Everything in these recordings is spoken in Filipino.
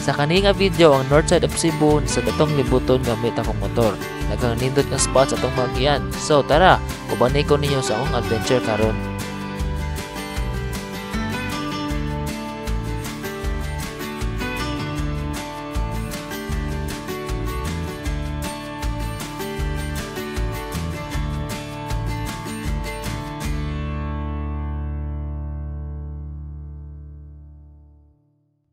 Sa kani nga video ang north side of Cebu sa datong libuton gamit akong motor. Daghang nindot nga spots atong magian. So tara, ubanay ko ninyo sa akong adventure karon.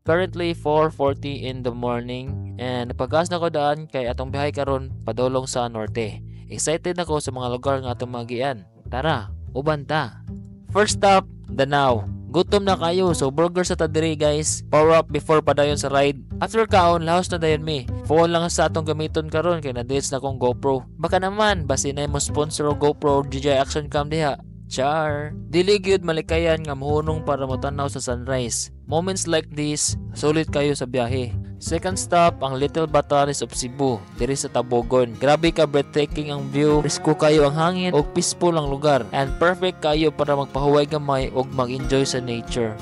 Currently 4:40 in the morning and nagpagas na ko daan kay atong biyahe karon padulong sa norte. Excited ako sa mga lugar nga atong magian. Tara, uban ta. First stop, Danao. Gutom na kayo, so burger sa tadiri guys. Power up before padayon sa ride. After kaon, lahos na dayon mi. Phone lang sa atong gamiton karon kay na-dates na kong GoPro. Baka naman basin na mo sponsor o GoPro DJI Action Cam diha. Char! Dili gyud malikayan nga mohunong para motanaw sa sunrise. Moments like this, sulit kayo sa biyahe. Second stop, ang Little Batanes of Cebu, diri sa Tabogon. Grabe ka breathtaking ang view, presko kayo ang hangin, ug peaceful ang lugar. And perfect kayo para magpahuway gamay ug mag-enjoy sa nature.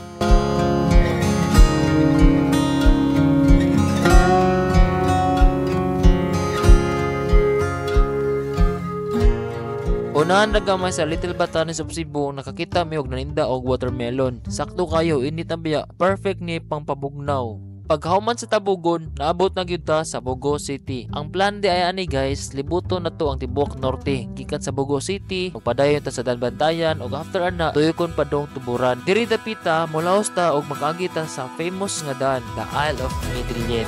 Unahan na gamay sa Little Batanes of Cebu, nakakita mi og naninda og watermelon. Sakto kayo, init ang biya, perfect ni pang pabugnaw. Paghuman sa Tabogon, naabot na gyud ta sa Bogo City. Ang plan di ay ani guys, libuton na to ang tibuok norte. Gikan sa Bogo City, magpadayon ta sa Danbantayan ug after ana tuyokon padong Tuburan. Diri dapita, molaos ta og mag-agi ta sa famous nga daan, the Isle of Midrillen.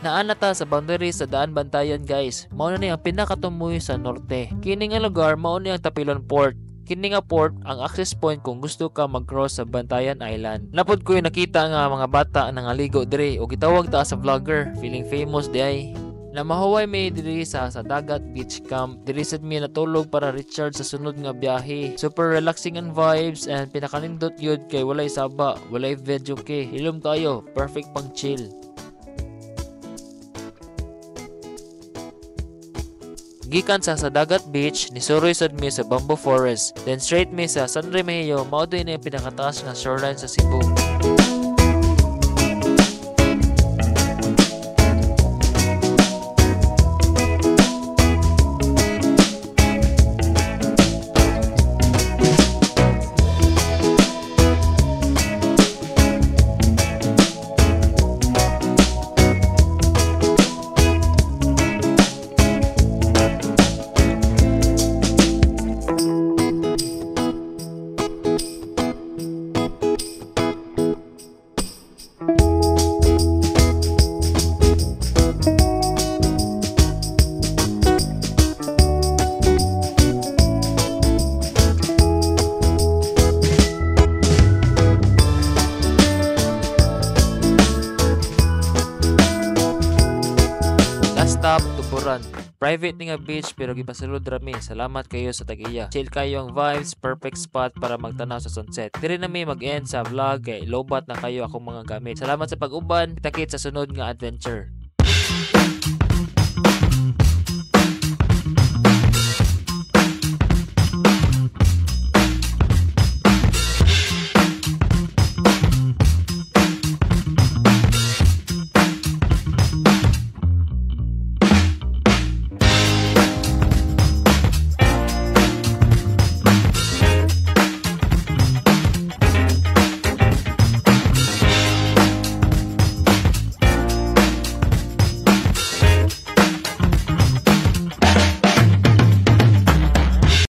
Naana ta sa boundary sa Daan Bantayan guys. Mao na ni ang pinakatumuy sa norte. Kini nga lugar mao ni ang Tapilon Port. Kini nga port ang access point kung gusto ka mag-cross sa Bantayan Island. Napod ko yung nakita nga mga bata nangaligo diri o gitawag ta sa vlogger. Feeling famous di ay. Na mahuway may diri sa Dagat Beach Camp. Diri sad mi natulog para recharge sa sunod nga biyahe. Super relaxing and vibes and pinakanindot yun kay walay saba, walay video kay. Hilom kayo, perfect pang chill. Gikan sa Dagat Beach, nisuroy sad mi sa Bamboo Forest. Then straight mi sa San Remigio, mao din ang pinakataas nga shoreline sa Cebu. Stop, Tuburan. Private nga beach pero gipasulod rami. Salamat kayo sa tagiya. Chill kayo ang vibes, perfect spot para magtanaw sa sunset. Diri na mi mag-end sa vlog kay lobat na kayo akong mga gamit. Salamat sa pag-uban. Kita-kit sa sunod nga adventure.